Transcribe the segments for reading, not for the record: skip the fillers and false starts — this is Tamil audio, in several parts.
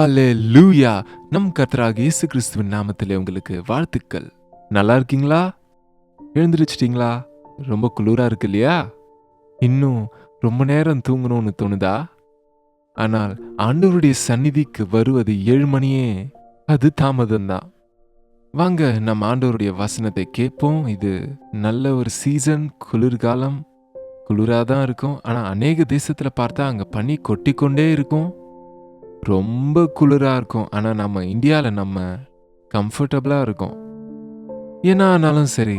ஹல்லேலூயா! நம் கர்த்தராகிய இயேசு கிறிஸ்துவின் நாமத்திலே உங்களுக்கு வாழ்த்துக்கள். நல்லா இருக்கீங்களா? எழுந்திருச்சிட்டீங்களா? ரொம்ப குளிரா இருக்கு இல்லையா? இன்னும் ரொம்ப நேரம் தூங்கணும்னு தோணுதா? ஆனால் ஆண்டவருடைய சந்நிதிக்கு வருவது 7 மணியே அது தாமதம்தான். வாங்க நம்ம ஆண்டவருடைய வசனத்தை கேட்போம். இது நல்ல ஒரு சீசன், குளிர்காலம். குளிரா தான் இருக்கும். ஆனா அநேக தேசத்துல பார்த்தா அங்க பனி கொட்டிக்கொண்டே இருக்கும். ரொம்ப குளிரா இருக்கும். ஆனா நம்ம இந்தியால கம்ஃபர்டபுளா இருக்கோம். என்ன ஆனாலும் சரி,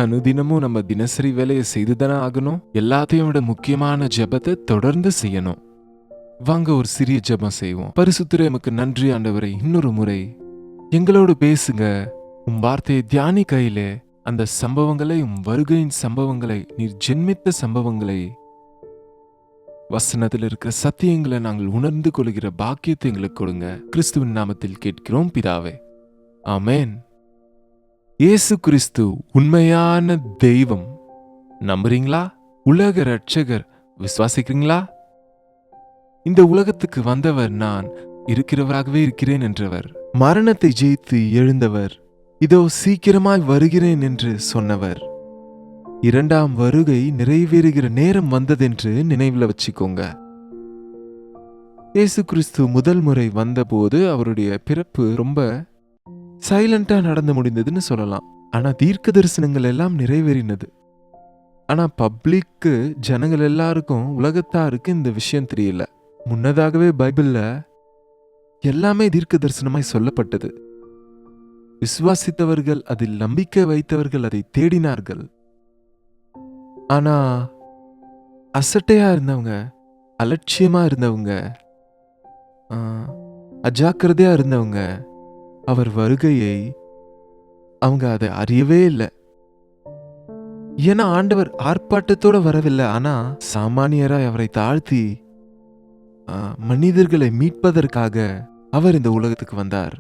அனுதினமும் நம்ம தினசரி வேலையை செய்து தானே ஆகணும். எல்லாத்தையும் விட முக்கியமான ஜெபத்தை தொடர்ந்து செய்யணும். வாங்க ஒரு சிறிய ஜெபம் செய்வோம். பரிசுத்தரே, உமக்கு நன்றி ஆண்டவரே. இன்னொரு முறை எங்களோடு பேசுங்க. உம் வார்த்தையை தியானிக்கையிலே அந்த சம்பவங்களை, உம் வருகையின் சம்பவங்களை, நீர் ஜென்மித்த சம்பவங்களை, வசனத்தில் இருக்கிற சத்தியங்களை நாங்கள் உணர்ந்து கொள்கிற பாக்கியத்தை எங்களுக்கு கொடுங்க. கிறிஸ்துவின் நாமத்தில் கேட்கிறோம் பிதாவே, ஆமென். இயேசு கிறிஸ்து உண்மையான தெய்வம். நம்புறீங்களா? உலக ரட்சகர் விசுவாசிக்கிறீங்களா? இந்த உலகத்துக்கு வந்தவர் நான் இருக்கிறவராகவே இருக்கிறேன் என்றவர், மரணத்தை ஜெயித்து எழுந்தவர், இதோ சீக்கிரமாய் வருகிறேன் என்று சொன்னவர், இரண்டாம் வருகை நிறைவேறுகிற நேரம் வந்ததென்று நினைவில் வச்சுக்கோங்க. இயேசு கிறிஸ்து முதல் முறை வந்தபோது அவருடைய பிறப்பு ரொம்ப சைலண்டா நடந்து முடிந்ததுன்னு சொல்லலாம். ஆனா தீர்க்க தரிசனங்கள் எல்லாம் நிறைவேறினது. ஆனா பப்ளிக்கு, ஜனங்கள் எல்லாருக்கும், உலகத்தாருக்கு இந்த விஷயம் தெரியல. முன்னதாகவே பைபிள்ல எல்லாமே தீர்க்க தரிசனமாய் சொல்லப்பட்டது. விசுவாசித்தவர்கள், அதில் நம்பிக்கை வைத்தவர்கள் அதை தேடினார்கள். ஆனா அசட்டையா இருந்தவங்க, அலட்சியமா இருந்தவங்க, அஜாக்கிரதையா இருந்தவங்க, அவர் வருகையை அவங்க அதை அறியவே இல்லை. ஏன்னா ஆண்டவர் ஆர்ப்பாட்டத்தோட வரவில்லை. ஆனா சாமானியராய் அவரை தாழ்த்தி மனிதர்களை மீட்பதற்காக அவர் இந்த உலகத்துக்கு வந்தார்.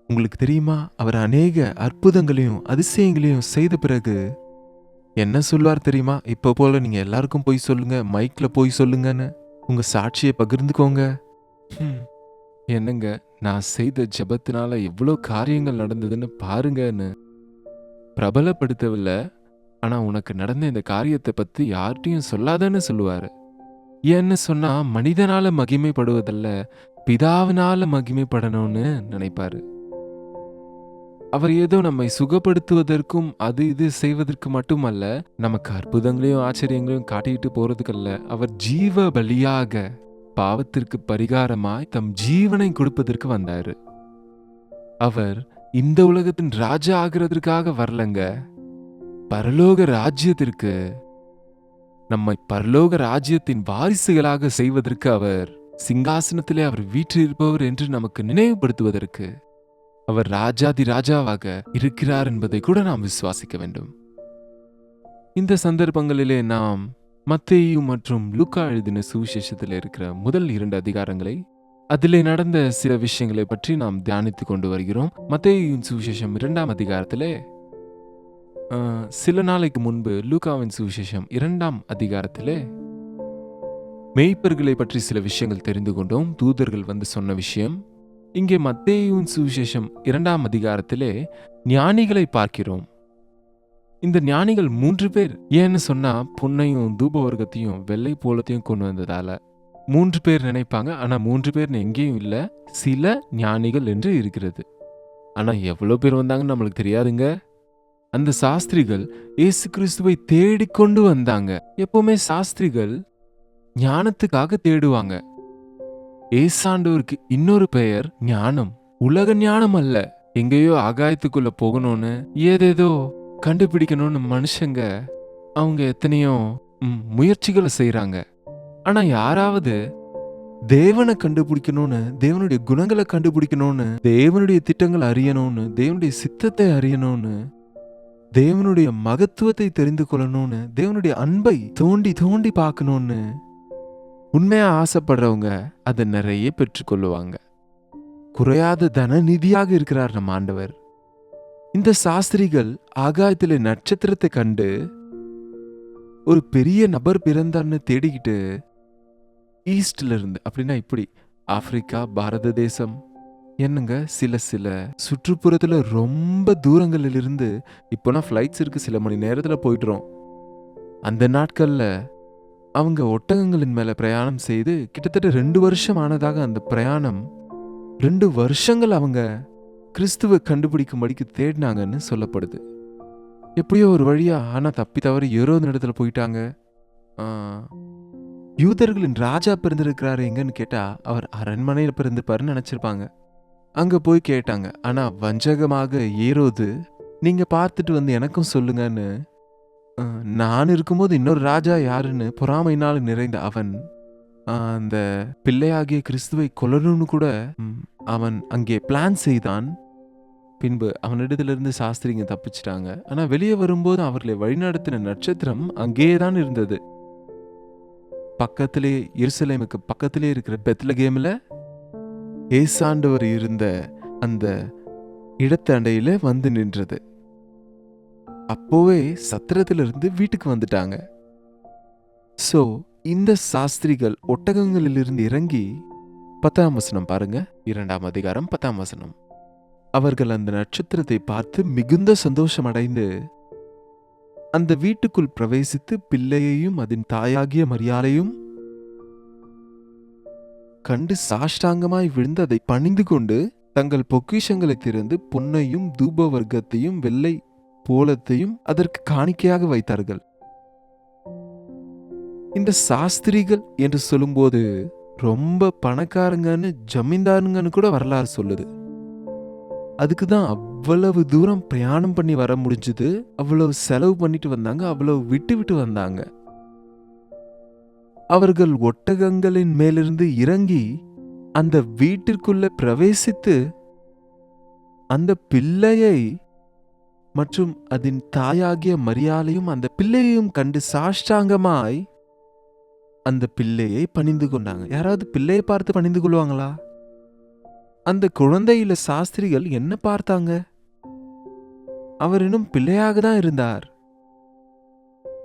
உங்களுக்கு தெரியுமா, அவர் அநேக அற்புதங்களையும் அதிசயங்களையும் செய்த பிறகு என்ன சொல்வார் தெரியுமா? இப்போ போல நீங்க எல்லாருக்கும் போய் சொல்லுங்க, மைக்ல போய் சொல்லுங்கன்னு, உங்க சாட்சியை பகிர்ந்துக்கோங்க. என்னங்க, நான் செய்த ஜெபத்தினால எவ்வளோ காரியங்கள் நடந்ததுன்னு பாருங்கன்னு பிரபலப்படுத்தவில்லை. ஆனா உனக்கு நடந்த இந்த காரியத்தை பத்தி யார்கிட்டையும் சொல்லாதன்னு சொல்லுவாரு. ஏன்னு சொன்னா மனிதனால மகிமைப்படுவதல்ல, பிதாவினால மகிமைப்படணும்னு நினைப்பாரு. அவர் ஏதோ நம்மை சுகப்படுத்துவதற்கும் அது இது செய்வதற்கு மட்டுமல்ல, நமக்கு அற்புதங்களையும் ஆச்சரியங்களையும் காட்டிட்டு போறதுக்கல்ல, அவர் ஜீவ பலியாக பாவத்திற்கு பரிகாரமாய் தம் ஜீவனை கொடுப்பதற்கு வந்தாரு. அவர் இந்த உலகத்தின் ராஜா ஆகிறதுக்காக வரலங்க, பரலோக ராஜ்யத்திற்கு, நம்மை பரலோக ராஜ்யத்தின் வாரிசுகளாக செய்வதற்கு, அவர் சிங்காசனத்திலே அவர் வீற்றிருப்பவர் என்று நமக்கு நினைவுபடுத்துவதற்கு, அவர் ராஜாதி ராஜாவாக இருக்கிறார் என்பதை கூட நாம் விசுவாசிக்க வேண்டும். இந்த சந்தர்ப்பங்களிலே நாம் மத்தேயு மற்றும் லூக்கா எழுதின சுவிசேஷத்தில் இருக்கிற முதல் 2 அதிகாரங்களை, அதிலே நடந்த சில விஷயங்களை பற்றி நாம் தியானித்து கொண்டு வருகிறோம். மத்தேயுவின் சுவிசேஷம் 2ஆம் அதிகாரத்திலே, சில நாளைக்கு முன்பு லூக்காவின் சுவிசேஷம் 2ஆம் அதிகாரத்திலே மேய்ப்பர்களை பற்றி சில விஷயங்கள் தெரிந்து கொண்டோம். தூதர்கள் வந்து சொன்ன விஷயம். இங்கே மத்தேயுவின் சுவிசேஷம் 2ஆம் அதிகாரத்திலே ஞானிகளை பார்க்கிறோம். இந்த ஞானிகள் 3 பேர். ஏன்னு சொன்னா பொன்னையும் தூபவர்க்கத்தையும் வெள்ளை போலத்தையும் கொண்டு வந்ததால 3 பேர் நினைப்பாங்க. ஆனா 3 பேர் எங்கேயும் இல்ல, சில ஞானிகள் என்று இருக்கிறது. ஆனா எவ்வளவு பேர் வந்தாங்கன்னு நம்மளுக்கு தெரியாதுங்க. அந்த சாஸ்திரிகள் இயேசு கிறிஸ்துவை தேடிக்கொண்டு வந்தாங்க. எப்பவுமே சாஸ்திரிகள் ஞானத்துக்காக தேடுவாங்க. ஏசாண்டவருக்கு இன்னொரு பெயர் ஞானம். உலக ஞானம் அல்ல, எங்கேயோ ஆகாயத்துக்குள்ள போகணும்னு, ஏதேதோ கண்டுபிடிக்கணும்னு மனுஷங்க அவங்க எத்தனையோ முயற்சிகளை செய்யறாங்க. ஆனா யாராவது தேவனை கண்டுபிடிக்கணும்னு, தேவனுடைய குணங்களை கண்டுபிடிக்கணும்னு, தேவனுடைய திட்டங்களை அறியணும்னு, தேவனுடைய சித்தத்தை அறியணும்னு, தேவனுடைய மகத்துவத்தை தெரிந்து கொள்ளணும்னு, தேவனுடைய அன்பை தோண்டி தோண்டி பார்க்கணும்னு உண்மையா ஆசைப்படுறவங்க அதை நிறைய பெற்றுக்கொள்ளுவாங்க. குறையாத தன நிதியாக இருக்கிறார் நம் ஆண்டவர். இந்த சாஸ்திரிகள் ஆகாயத்திலே நட்சத்திரத்தை கண்டு ஒரு பெரிய நபர் பிறந்தார்னு தேடிக்கிட்டு, ஈஸ்ட்ல இருந்து, அப்படின்னா இப்படி ஆப்பிரிக்கா, பாரத தேசம், என்னங்க சில சில சுற்றுப்புறத்துல ரொம்ப தூரங்களில் இருந்து இப்போனா ஃப்ளைட்ஸ் இருக்கு, சில மணி நேரத்துல போயிடுறோம். அந்த நாட்கள்ல அவங்க ஒட்டகங்களின் மேல பிரயாணம் செய்து கிட்டத்தட்ட 2 வருஷம் ஆனதாக அந்த பிரயாணம் 2 வருஷங்கள் அவங்க கிறிஸ்துவ கண்டுபிடிக்கும்படிக்கு தேடினாங்கன்னு சொல்லப்படுது. எப்படியோ ஒரு வழியா ஆனா தப்பி தவறி ஏரோது இடத்துல போயிட்டாங்க. ஆ, யூதர்களின் ராஜா பிறந்திருக்கிறாரு எங்கன்னு கேட்டா அவர் அரண்மனையில பிறந்திருப்பாருன்னு நினைச்சிருப்பாங்க. அங்க போய் கேட்டாங்க. ஆனா வஞ்சகமாக ஏரோது, நீங்க பார்த்துட்டு வந்து எனக்கும் சொல்லுங்கன்னு, நான் இருக்கும்போது இன்னொரு ராஜா யாருன்னு பொறாமையினால் நிறைந்த அவன் அந்த பிள்ளையாகிய கிறிஸ்துவை கொல்லணும்னு கூட அவன் அங்கே பிளான் செய்தான். பின்பு அவனிடத்திலிருந்து சாஸ்திரிங்க தப்பிச்சிட்டாங்க. ஆனா வெளியே வரும்போது அவர்களை வழிநடத்தின நட்சத்திரம் அங்கேதான் இருந்தது. பக்கத்திலே, எருசலேமுக்கு பக்கத்திலே இருக்கிற பெத்லகேம்ல ஏசாண்டவர் இருந்த அந்த இடத்தண்டையில வந்து நின்றது. அப்போவே சத்திரத்திலிருந்து வீட்டுக்கு வந்துட்டாங்க. சோ இந்த சாஸ்திரிகள் ஒட்டகங்களிலிருந்து இறங்கி 10ஆம் வசனம் பாருங்க, 2ஆம் அதிகாரம் 10ஆம் வசனம். அவர்கள் அந்த நட்சத்திரத்தை பார்த்து மிகுந்த சந்தோஷம் அடைந்து அந்த வீட்டுக்குள் பிரவேசித்து பிள்ளையையும் அதன் தாயாகிய மரியாளையும் கண்டு சாஷ்டாங்கமாய் விழுந்து அதை பணிந்து கொண்டு தங்கள் பொக்கிஷங்களை திறந்து பொன்னையும் தூப வர்க்கத்தையும் வெள்ளை போலத்தையும் அதற்கு காணிக்கையாக வைத்தார்கள். இந்த சாஸ்திரிகள் என்று சொல்லும்போது ரொம்ப பணக்காரங்கன்னு, ஜமீன்தாருங்கன்னு கூட வரலாறு சொல்லுது. அதுக்குதான் அவ்வளவு தூரம் பிரயாணம் பண்ணி வர முடிஞ்சது, அவ்வளவு செலவு பண்ணிட்டு வந்தாங்க, அவ்வளவு விட்டு விட்டு வந்தாங்க. அவர்கள் ஒட்டகங்களின் மேலிருந்து இறங்கி அந்த வீட்டிற்குள்ள பிரவேசித்து அந்த பிள்ளையை மற்றும் அதன் தாயாகிய மரியாளையும் அந்த பிள்ளையையும் கண்டு சாஷ்டாங்கமாய் அந்த பிள்ளையை பணிந்து கொண்டாங்க. யாராவது பிள்ளையை பார்த்து பணிந்து கொள்வாங்களா? அந்த குழந்தையில சாஸ்திரிகள் என்ன பார்த்தாங்க? அவர் இன்னும் பிள்ளையாக தான் இருந்தார்.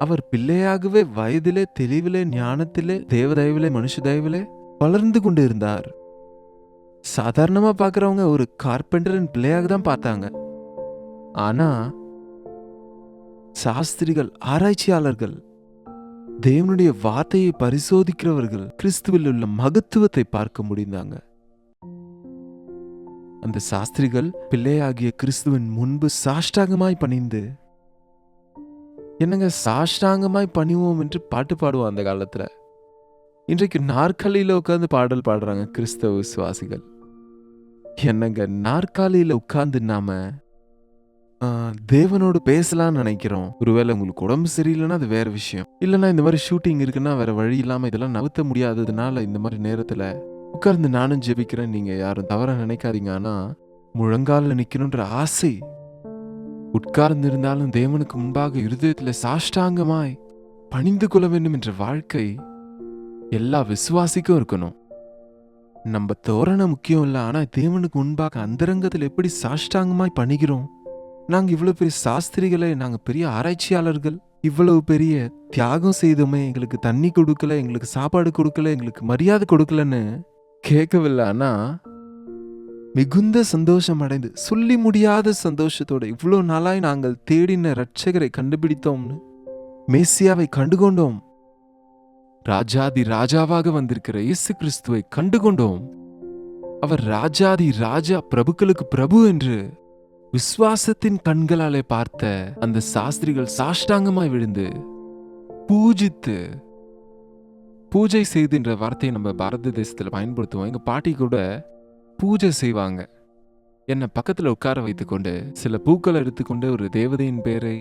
அவர் பிள்ளையாகவே வயதிலே, தெளிவிலே, ஞானத்திலே, தேவதயவிலே, மனுஷ தயவிலே வளர்ந்து கொண்டு இருந்தார். சாதாரணமா பார்க்கிறவங்க ஒரு கார்பெண்டரின் பிள்ளையாக தான் பார்த்தாங்க. ஆனா சாஸ்திரிகள், ஆராய்ச்சியாளர்கள், தேவனுடைய வார்த்தையை பரிசோதிக்கிறவர்கள் கிறிஸ்துவில் உள்ள மகத்துவத்தை பார்க்க முடிந்தாங்க. அந்த சாஸ்திரிகள் பிள்ளையாகிய கிறிஸ்துவின் முன்பு சாஷ்டாங்கமாய் பணிந்து, என்னங்க சாஷ்டாங்கமாய் பணிவோம் என்று பாட்டு பாடுவோம் அந்த காலத்துல. இன்றைக்கு நாற்காலியில உட்கார்ந்து பாடல் பாடுறாங்க கிறிஸ்தவ விசுவாசிகள். என்னங்க நாற்காலியில உட்கார்ந்து நாம தேவனோடு பேசலாம்னு நினைக்கிறோம். ஒருவேளை உங்களுக்கு உடம்பு சரியில்லைன்னா அது வேற விஷயம். இல்லைன்னா இந்த மாதிரி ஷூட்டிங் இருக்குன்னா வேற வழி இல்லாம இதெல்லாம் நவுத்த முடியாததுனால இந்த மாதிரி நேரத்துல உட்கார்ந்து நானும் ஜெபிக்கிறேன். நீங்க யாரும் தவற நினைக்காதீங்க. ஆனா முழங்கால நிக்கணும்ன்ற ஆசை உட்கார்ந்து இருந்தாலும் தேவனுக்கு முன்பாக இருதயத்துல சாஷ்டாங்கமாய் பணிந்து கொள்ள வேண்டும் என்ற வாழ்க்கை எல்லா விசுவாசிக்கும் இருக்கணும். நம்ம தோரணை முக்கியம் இல்லை, ஆனா தேவனுக்கு முன்பாக அந்தரங்கத்தில் எப்படி சாஷ்டாங்கமாய் பணிகிறோம்? நாங்க இவ்வளவு பெரிய சாஸ்திரிகளை, நாங்க பெரிய ஆராய்ச்சியாளர்கள், இவ்வளவு பெரிய தியாகம் செய்தோமே, எங்களுக்கு தண்ணி கொடுக்கல, எங்களுக்கு சாப்பாடு கொடுக்கல, எங்களுக்கு மரியாதை கொடுக்கலன்னு கேட்கவில்லை. ஆனா மிகுந்த சந்தோஷம் அடைந்து, சொல்லி முடியாத சந்தோஷத்தோட, இவ்வளவு நாளாய் நாங்கள் தேடின இரட்சகரை கண்டுபிடித்தோம்னு, மேசியாவை கண்டுகொண்டோம், ராஜாதி ராஜாவாக வந்திருக்கிற இயேசு கிறிஸ்துவை கண்டுகொண்டோம், அவர் ராஜாதி ராஜா, பிரபுக்களுக்கு பிரபு என்று விசுவாசத்தின் கண்களாலே பார்த்த அந்த சாஸ்திரிகள் சாஷ்டாங்கமாய் விழுந்து பூஜித்து, பூஜை செய்துன்ற வார்த்தையை நம்ம பாரத தேசத்துல பயன்படுத்துவோம். எங்க பாட்டி கூட பூஜை செய்வாங்க. என்னை பக்கத்துல உட்கார வைத்துக்கொண்டு சில பூக்களை எடுத்துக்கொண்டு ஒரு தேவதையின் பேரை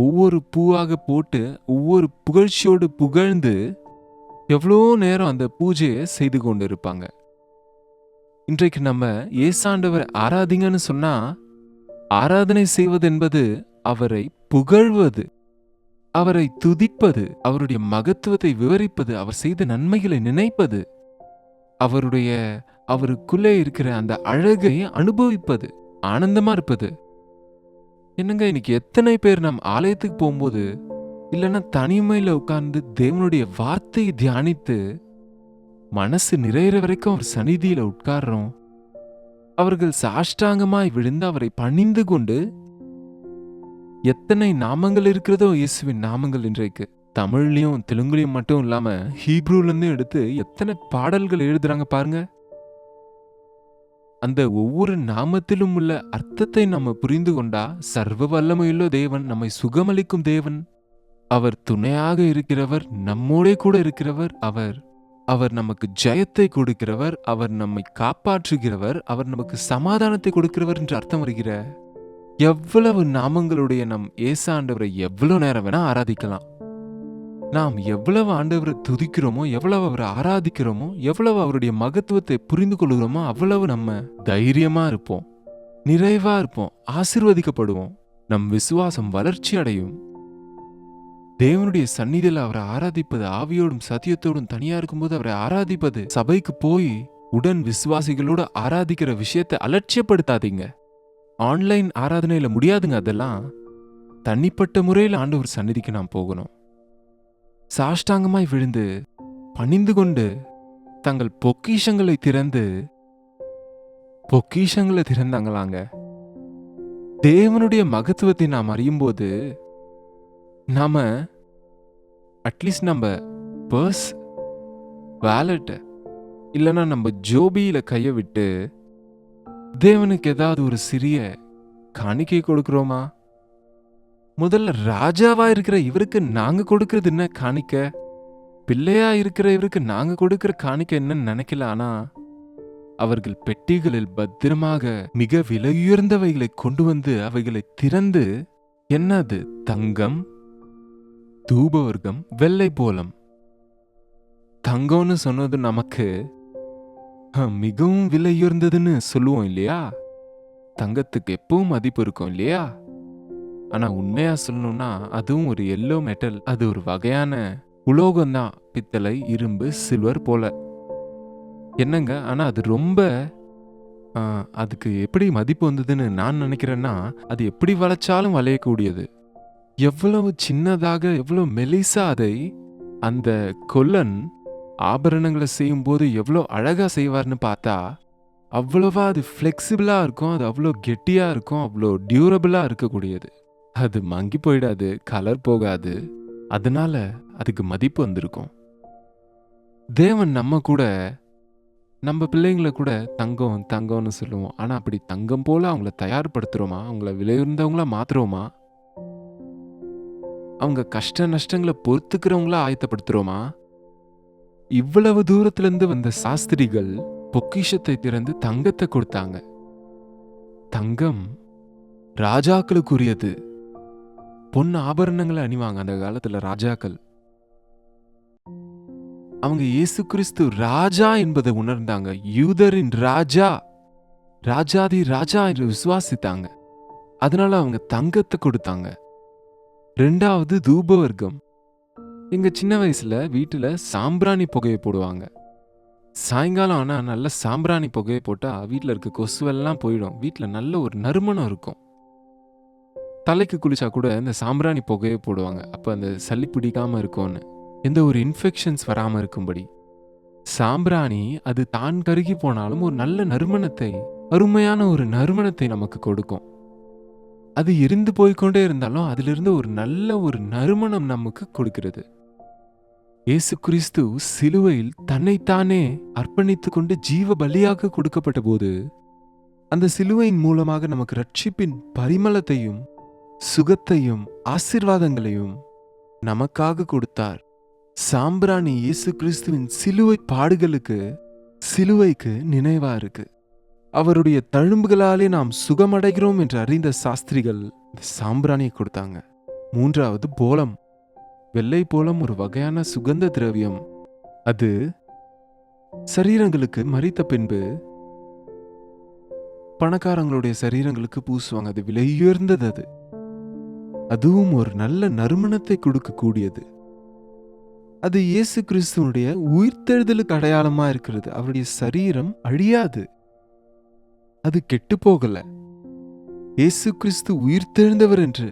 ஒவ்வொரு பூவாக போட்டு ஒவ்வொரு புகழ்ச்சியோடு புகழ்ந்து எவ்வளோ நேரம் அந்த பூஜையை செய்து கொண்டு இருப்பாங்க. இன்றைக்கு நம்ம ஏசாண்டவர் ஆராதிங்கன்னு சொன்னா, ஆராதனை செய்வது என்பது அவரை புகழ்வது, அவரை துதிப்பது, அவருடைய மகத்துவத்தை விவரிப்பது, அவர் செய்த நன்மைகளை நினைப்பது, அவருக்குள்ளே இருக்கிற அந்த அழகை அனுபவிப்பது, ஆனந்தமா இருப்பது. என்னங்க இன்னைக்கு எத்தனை பேர் நம் ஆலயத்துக்கு போகும்போது இல்லைன்னா தனிமையில உட்கார்ந்து தேவனுடைய வார்த்தையை தியானித்து மனசு நிறையிற வரைக்கும் அவர் சந்நிதியில உட்கார்றோம். அவர்கள் சாஷ்டாங்கமாய் விழுந்து அவரை பணிந்து கொண்டு, எத்தனை நாமங்கள் இருக்கிறதோ இயேசுவின் நாமங்கள் இன்றைக்கு தமிழ்லயும் தெலுங்குலயும் மட்டும் இல்லாம ஹீப்ரூல இருந்து எடுத்து எத்தனை பாடல்கள் எழுதுறாங்க பாருங்க. அந்த ஒவ்வொரு நாமத்திலும் உள்ள அர்த்தத்தை நம்ம புரிந்து கொண்டா, சர்வ வல்லமையுள்ள தேவன், நம்மை சுகமளிக்கும் தேவன், அவர் துணையாக இருக்கிறவர், நம்மோடே கூட இருக்கிறவர், அவர் நமக்கு ஜெயத்தை கொடுக்கிறவர், அவர் நம்மை காப்பாற்றுகிறவர், அவர் நமக்கு சமாதானத்தை கொடுக்கிறவர் என்று அர்த்தம் வருகிற எவ்வளவு நாமங்களுடைய நம் இயேசு ஆண்டவரை எவ்வளவு நேரம் வேணா ஆராதிக்கலாம். நாம் எவ்வளவு ஆண்டவரை துதிக்கிறோமோ, எவ்வளவு அவரை ஆராதிக்கிறோமோ, எவ்வளவு அவருடைய மகத்துவத்தை புரிந்து கொள்கிறோமோ, அவ்வளவு நம்ம தைரியமா இருப்போம், நிறைவா இருப்போம், ஆசீர்வதிக்கப்படுவோம், நம் விசுவாசம் வளர்ச்சி அடையும். தேவனுடைய சந்நிதியில் அவரை ஆராதிப்பது, ஆவியோடும் சத்தியத்தோடும் தனியா இருக்கும்போது அவரை ஆராதிப்பது, சபைக்கு போய் உடன் விசுவாசிகளோட ஆராதிக்கிற விஷயத்தை அலட்சியப்படுத்தாதீங்க. ஆன்லைன் ஆராதனையில முடியாதுங்க. அதெல்லாம் தனிப்பட்ட முறையில் ஆண்டவர் சந்நிதிக்கு நாம் போகணும். சாஷ்டாங்கமாய் விழுந்து பணிந்து கொண்டு தங்கள் பொக்கிஷங்களை திறந்தாங்களாங்க. தேவனுடைய மகத்துவத்தை நாம் அறியும்போது நாம அட்லீஸ்ட் நம்ம பர்ஸ், வாலெட் இல்லைன்னா நம்ம ஜோபியில கையை விட்டு தேவனுக்கு ஏதாவது ஒரு சிறிய காணிக்கை கொடுக்கிறோமா? முதல்ல ராஜாவா இருக்கிற இவருக்கு நாங்க கொடுக்கறது என்ன காணிக்க? பிள்ளையா இருக்கிற இவருக்கு நாங்க கொடுக்கிற காணிக்க என்னன்னு நினைக்கல. ஆனா அவர்கள் பெட்டிகளில் பத்திரமாக மிக விலையுயர்ந்தவைகளை கொண்டு வந்து அவைகளை திறந்து, என்னது? தங்கம், தூபவர்க்கம், வெள்ளை போலம். தங்கம்னு சொன்னது நமக்கு மிகவும் விலையுயர்ந்ததுன்னு சொல்லுவோம் இல்லையா? தங்கத்துக்கு எப்பவும் மதிப்பு இருக்கும் இல்லையா? ஆனா உண்மையா சொல்லணும்னா அதுவும் ஒரு எல்லோ மெட்டல். அது ஒரு வகையான உலோகம்தான், பித்தளை, இரும்பு, சில்வர் போல. என்னங்க, ஆனா அது ரொம்ப அதுக்கு எப்படி மதிப்பு வந்ததுன்னு நான் நினைக்கிறேன்னா, அது எப்படி வளைச்சாலும் வளையக்கூடியது. எவ்வளவு சின்னதாக, எவ்வளவு மெலிசா அதை அந்த கொல்லன் ஆபரணங்களை செய்யும் போது எவ்வளோ அழகா செய்வார்னு பார்த்தா, அவ்வளவா அது ஃப்ளெக்சிபிளா இருக்கும், அது அவ்வளோ கெட்டியா இருக்கும், அவ்வளோ டியூரபிளா இருக்கக்கூடியது. அது மங்கி போயிடாது, கலர் போகாது, அதனால அதுக்கு மதிப்பு வந்திருக்கும். தேவன் நம்ம கூட, நம்ம பிள்ளைங்களை கூட தங்கம் தங்கம்னு சொல்லுவோம். ஆனா அப்படி தங்கம் போல அவங்கள தயார்படுத்துறோமா? அவங்கள விலையுறந்தவங்களா மாத்துறோமா? அவங்க கஷ்ட நஷ்டங்களை பொறுத்துக்கிறவங்களா ஆயத்தப்படுத்துறோமா? இவ்வளவு தூரத்துல இருந்து வந்த சாஸ்திரிகள் பொக்கிஷத்தை திறந்து தங்கத்தை கொடுத்தாங்க. தங்கம் ராஜாக்களுக்குரியது. பொன் ஆபரணங்களை அணிவாங்க அந்த காலத்துல ராஜாக்கள். அவங்க இயேசு கிறிஸ்து ராஜா என்பதை உணர்ந்தாங்க. யூதரின் ராஜா, ராஜாதி ராஜா என்று விசுவாசித்தாங்க. அதனால அவங்க தங்கத்தை கொடுத்தாங்க. ரெண்டாவது தூபவர்க்கம். எங்க சின்ன வயசுல வீட்டுல சாம்பிராணி புகையை போடுவாங்க. சாயங்காலம் ஆனா நல்ல சாம்பிராணி புகையை போட்டா வீட்டுல இருக்க கொசுவெல்லாம் போயிடும். வீட்டுல நல்ல ஒரு நறுமணம் இருக்கும். தலைக்கு குளிச்சா கூட இந்த சாம்பிராணி புகையை போடுவாங்க. அப்ப அந்த சளி பிடிக்காம இருக்கும்னு, எந்த ஒரு இன்ஃபெக்ஷன்ஸ் வராம இருக்கும்படி. சாம்பிராணி அது தான் கருகி போனாலும் ஒரு நல்ல நறுமணத்தை, அருமையான ஒரு நறுமணத்தை நமக்கு கொடுக்கும். அது எரிந்து போய்கொண்டே இருந்தாலும் அதிலிருந்து ஒரு நல்ல ஒரு நறுமணம் நமக்கு கொடுக்கிறது. இயேசு கிறிஸ்து சிலுவையில் தன்னைத்தானே அர்ப்பணித்துக் கொண்டு ஜீவ பலியாக கொடுக்கப்பட்ட போது, அந்த சிலுவையின் மூலமாக நமக்கு ரட்சிப்பின் பரிமளத்தையும் சுகத்தையும் ஆசீர்வாதங்களையும் நமக்காக கொடுத்தார். சாம்பிராணி இயேசு கிறிஸ்துவின் சிலுவை பாடுகளுக்கு, சிலுவைக்கு நினைவா இருக்கு. அவருடைய தழும்புகளாலே நாம் சுகமடைகிறோம் என்று அறிந்த சாஸ்திரிகள் சாம்பிராணியை கொடுத்தாங்க. மூன்றாவது போலம். வெள்ளை போலம் ஒரு வகையான சுகந்த திரவியம். அது சரீரங்களுக்கு மரித்த பின்பு பணக்காரங்களுடைய சரீரங்களுக்கு பூசுவாங்க. அது விலையுயர்ந்தது. அது அதுவும் ஒரு நல்ல நறுமணத்தை கொடுக்கக்கூடியது. அது இயேசு கிறிஸ்துவனுடைய உயிர்த்தெழுதலுக்கு அடையாளமா இருக்கிறது. அவருடைய சரீரம் அழியாது, அது கெட்டு போகல. இயேசு கிறிஸ்து உயிர்த்தெழுந்தவர் என்று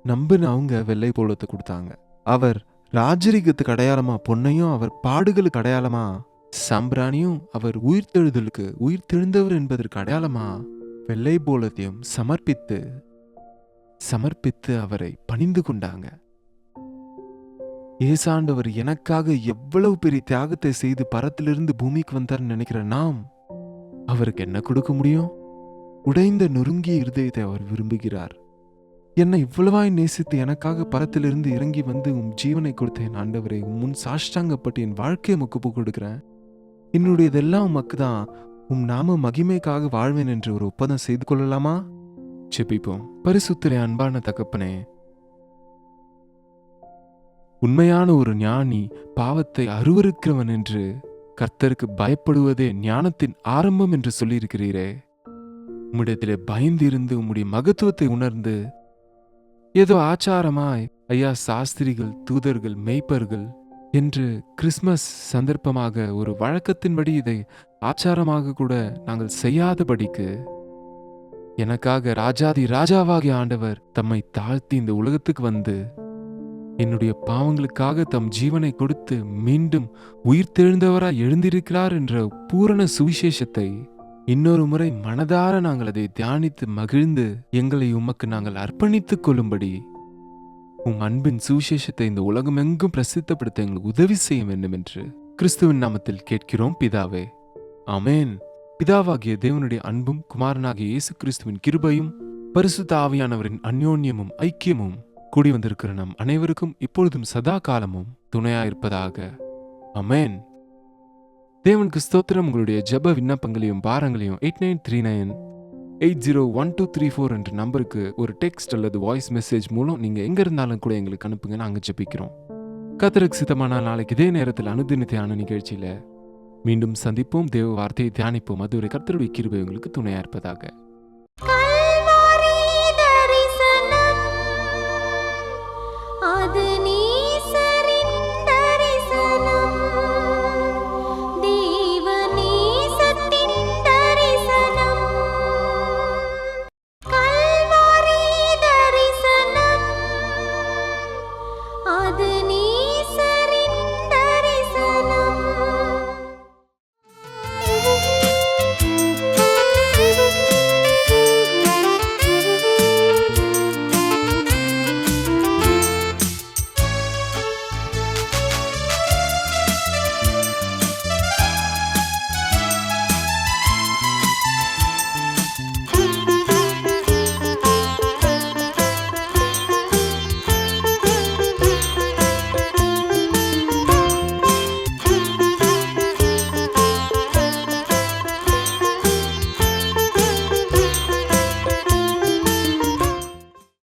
நம்பினவங்க வெள்ளை போலத்தை கொடுத்தாங்க. அவர் ராஜரிகத்துக்கு அடையாளமா பொன்னையும், அவர் பாடுகளுக்கு அடையாளமா சாம்பிராணியும் அவர் உயிர்த்தெழுந்தவர் என்பதற்கு அடையாளமா வெள்ளை போலத்தையும் சமர்ப்பித்து அவரை பணிந்து கொண்டாங்க. ஏசாண்டவர் எனக்காக எவ்வளவு பெரிய தியாகத்தை செய்து பரத்திலிருந்து பூமிக்கு வந்தார்னு நினைக்கிற நாம் அவருக்கு என்ன கொடுக்க முடியும்? உடைந்த நொறுங்கிய இருதயத்தை அவர் விரும்புகிறார். என்னை இவ்வளவாய் நேசித்து எனக்காக பரத்திலிருந்து இறங்கி வந்து உம் ஜீவனை கொடுத்த என் ஆண்டவரை முன் சாஷ்டாங்கப்பட்டு என் வாழ்க்கையை முக்குப்பு கொடுக்கிறேன். என்னுடையதெல்லாம் உமக்கு தான். உம் நாம மகிமைக்காக வாழ்வேன் என்று ஒரு ஒப்பந்தம் செய்து கொள்ளலாமா? செபிப்போம். பரிசுத்தரே, அன்பான தகப்பனே, உண்மையான ஒரு ஞானி பாவத்தை அருவருக்கிறவன் என்று கர்த்தருக்கு பயப்படுவதே ஞானத்தின் ஆரம்பம் என்று சொல்லியிருக்கிறீரே. உம்மிடத்திலே பயந்து இருந்து உம்முடைய மகத்துவத்தை உணர்ந்து ஏதோ ஆச்சாரமாய் ஐயா சாஸ்திரிகள், தூதர்கள், மெய்ப்பர்கள் என்று கிறிஸ்மஸ் சந்தர்ப்பமாக ஒரு வழக்கத்தின்படி இதை ஆச்சாரமாக கூட நாங்கள் செய்யாதபடிக்கு எனக்காக ராஜாதி ராஜாவாகிய ஆண்டவர் தம்மை தாழ்த்தி இந்த உலகத்துக்கு வந்து என்னுடைய பாவங்களுக்காக தம் ஜீவனை கொடுத்து மீண்டும் உயிர்த்தெழுந்தவராய் எழுந்திருக்கிறார் என்ற பூரண சுவிசேஷத்தை இன்னொரு முறை மனதார நாங்கள் அதை தியானித்து மகிழ்ந்து எங்களை உமக்கு நாங்கள் அர்ப்பணித்துக் கொள்ளும்படி உம் அன்பின் சுவிசேஷத்தை இந்த உலகமெங்கும் பிரசித்தப்படுத்த எங்களுக்கு உதவி செய்ய வேண்டும் என்று கிறிஸ்துவின் நாமத்தில் கேட்கிறோம் பிதாவே, ஆமேன். பிதாவாகிய தேவனுடைய அன்பும் குமாரனாகிய இயேசு கிறிஸ்துவின் கிருபையும் பரிசுத்த ஆவியானவரின் அந்யோன்யமும் ஐக்கியமும் கூடி வந்திருக்கிற நம் அனைவருக்கும் இப்பொழுதும் சதா காலமும் துணையாயிருப்பதாக. ஆமேன். தேவனுக்கு ஸ்தோத்திரம். உங்களுடைய ஜெப விண்ணப்பங்களையும் பாரங்களையும் 8939801234 என்ற நம்பருக்கு ஒரு டெக்ஸ்ட் அல்லது வாய்ஸ் மெசேஜ் மூலம் நீங்க எங்க இருந்தாலும் கூட எங்களுக்கு அனுப்புங்க. நாங்க ஜெபிக்கிறோம். கர்த்தருக்கு சித்தமானால் நாளைக்கு இதே நேரத்தில் அனுதின தியான நிகழ்ச்சியில மீண்டும் சந்திப்போம். தேவ வார்த்தையை தியானிப்போம். அதுவரை கர்த்தருடைய கிருபை உங்களுக்கு துணையா இருப்பதாக.